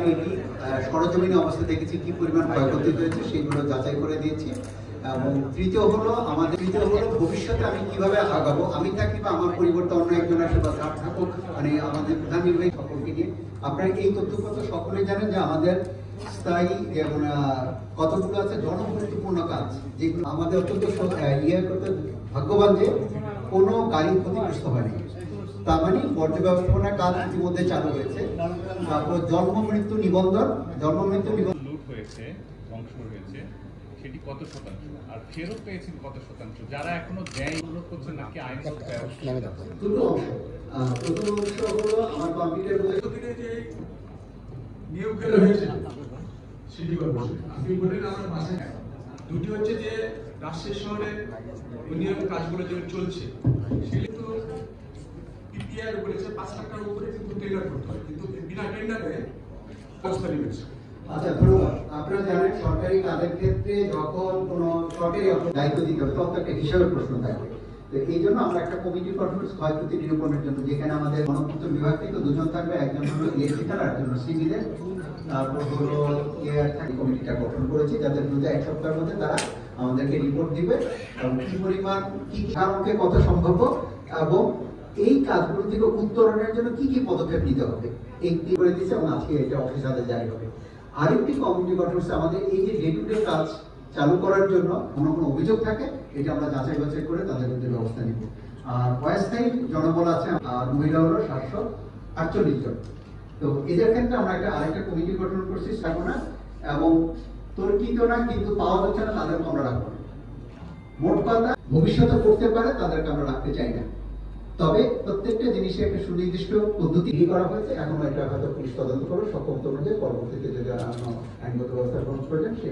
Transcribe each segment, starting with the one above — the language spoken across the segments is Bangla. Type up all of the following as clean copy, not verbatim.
আমি এটি সরজমিনে অবস্থা দেখেছি কি পরিমাণ ক্ষয়ক্ষতি হয়েছে সেগুলো যাচাই করে দিয়েছি। এবং তৃতীয় হলো ভবিষ্যতে আমি কিভাবে আগাবো, আমি থাকি বা আমার পরিবর্তে অন্য একজন আসে বা স্যার থাকুক, মানে আমাদের প্রধান নির্বাহী সকলকে নিয়ে আপনারা এই তথ্যপত্র সকলেই জানেন যে আমাদের স্থায়ী যেমন কতগুলো আছে জনগুরুত্বপূর্ণ কাজ যেগুলো আমাদের অত্যন্ত করতে ভাগ্যবান যে কোনো গাড়ি ক্ষতিগ্রস্ত হয়নি। তার মানে বর্জ্য ব্যবস্থাপনার কাজ ইতিমধ্যে চালু হয়েছে। তারপর জন্ম মৃত্যু নিবন্ধন লুট হয়েছে, ধ্বংস হয়েছে, সেটি কত শতাংশ আর ফেরত পেয়েছেন কত শতাংশ? যারা এখনো দেয় অনুরোধ করছেন নাকি আইন দুটো অংশ। প্রথম অংশ হলো আমার কম্পিউটার যে নিয়োগ করা হয়েছে সিটি কর্পোরেশন, আপনি বলেন আমার মাসে দুটি হচ্ছে যে রাজশাহী শহরে উন্নয়ন কাজগুলো যে চলছে সেগুলো পিপিআর বলেছে 5 লাখ টাকার উপরে কিন্তু টেন্ডার করতে হয়, কিন্তু বিনা টেন্ডারে ব্যবস্থা নিয়েছে। আচ্ছা ধন্যবাদ। আপনারা জানেন সরকারি কাজের ক্ষেত্রে যখন কোনো সরকারি দায়িত্ব দিতে হবে তখন একটা হিসাবের প্রশ্ন থাকে। তো এই জন্য আমরা একটা কমিটি কনফারেন্স ক্ষয়ক্ষতি নিরূপণের জন্য, যেখানে আমাদের গণপূর্ত বিভাগ থেকে দুজন থাকবে, একজন হলো ইলেকট্রিক্যাল আর একজন সিভিলের, তারপর হলো কমিটিটা গঠন করেছি যাদের বিরুদ্ধে 1 সপ্তাহের মধ্যে তারা আমাদেরকে রিপোর্ট দিবে এবং কি পরিমাণ কি কারণকে কত সম্ভাব্য এবং এই কাজগুলো থেকে উত্তরণের জন্য কি কি পদক্ষেপ নিতে হবে এই করে দিচ্ছে এবং আজকে এটা অফিসারদের জারি হবে। আরেকটি কমিটি গঠন হচ্ছে আমাদের এই যে ডে টু ডে কাজ চালু করার জন্য কোনো অভিযোগ থাকে এটা আমরা যাচাই বাছাই করে তাদের বিরুদ্ধে ব্যবস্থা নিব। আর অস্থায়ী জনবল আছে আর মহিলা হলো 748 জন। তো এদের ক্ষেত্রে আমরা আরেকটা কমিটি গঠন করছি স্থাপনা এবং তর্কিত না কিন্তু পাওয়া যাচ্ছে না তাদেরকে আমরা রাখবো। মোট কথা ভবিষ্যতে করতে পারে তাদেরকে আমরা রাখতে চাই না, তবে প্রত্যেকটা জিনিসে একটা সুনির্দিষ্ট পদ্ধতি করা হয়েছে। এখন এটা হয়তো পুলিশ তদন্ত করে সক্ষমতা অনুযায়ী পরবর্তীতে যদি আইনগত ব্যবস্থা গ্রহণ করবেন সে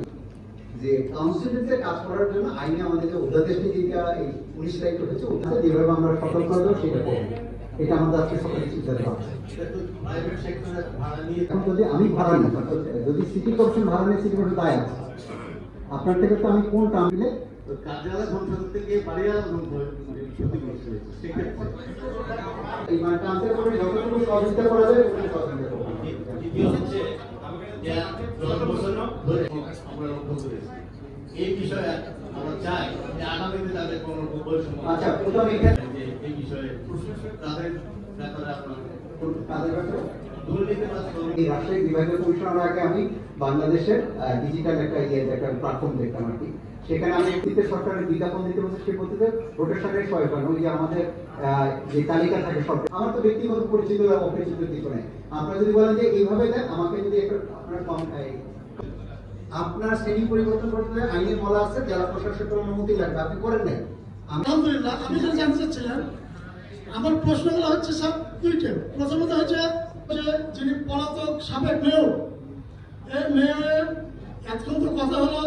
যে কাউন্সিলতে কাজ করার জন্য আইনে আমাদের যে অধ্যাদেশ যেটা এই পুলিশ দায়িত্ব হয়েছে ওখানে যেভাবে আমরা সতর্ক করবো সেটা করবো। এটা আমাদের আজকে সকালে সিদ্ধান্ত আছে। এখন যদি আমি ভাড়া নিই, যদি সিটি কর্পোরেশন ভাড়া নিয়ে সিটি কর্পোরেশন দায় আছে আপনার থেকে, তো আমি কোন টার্ম দিলে কার্যালয় সংসদ থেকে বাড়িয়া ক্ষতিগ্রস্ত হয়েছে সেক্ষেত্রে এই মানে ট্রান্সফার করে যতটুকু সহযোগিতা করা যায় সহযোগিতা করবো। দ্বিতীয় হচ্ছে যে 10 বছর ধরে আমরা লক্ষ্য করেছি এই বিষয়ে আমরা চাই যে আগামীতে তাদের কোনো বৈষম্য। আচ্ছা প্রথমে এখানে এই বিষয়ে তাদের ব্যাপারে আপনার তাদের ব্যাপারে দুর্নীতি বা এই রাজশাহী বিভাগীয় কমিশনার আগে আমি বাংলাদেশের ডিজিটাল একটা প্ল্যাটফর্ম দেখতাম আর কি। সেখানে আমি সরকারের বিজ্ঞাপন দিতে বলছি সে পদ্ধতিতে রোটেশনের সহায়তা ওই যে আমাদের যে তালিকা থাকে সব আমার তো ব্যক্তিগত পরিচিত বা অপরিচিত কিছু নেই। আপনারা যদি বলেন যে এইভাবে দেন আমাকে যদি একটা আপনার শ্রেণী পরিবর্তন করতে আইনে বলা আছে জেলা প্রশাসকের অনুমতি লাগবে, আপনি করেন নাই। আলহামদুলিল্লাহ আমি যেটা জানতে চাচ্ছিলাম আমার প্রশ্নগুলো হচ্ছে সব দুইটা। প্রথমত হচ্ছে যে যিনি পলাতক সাবেক মেয়র, এই মেয়রের এখন তো কথা হলো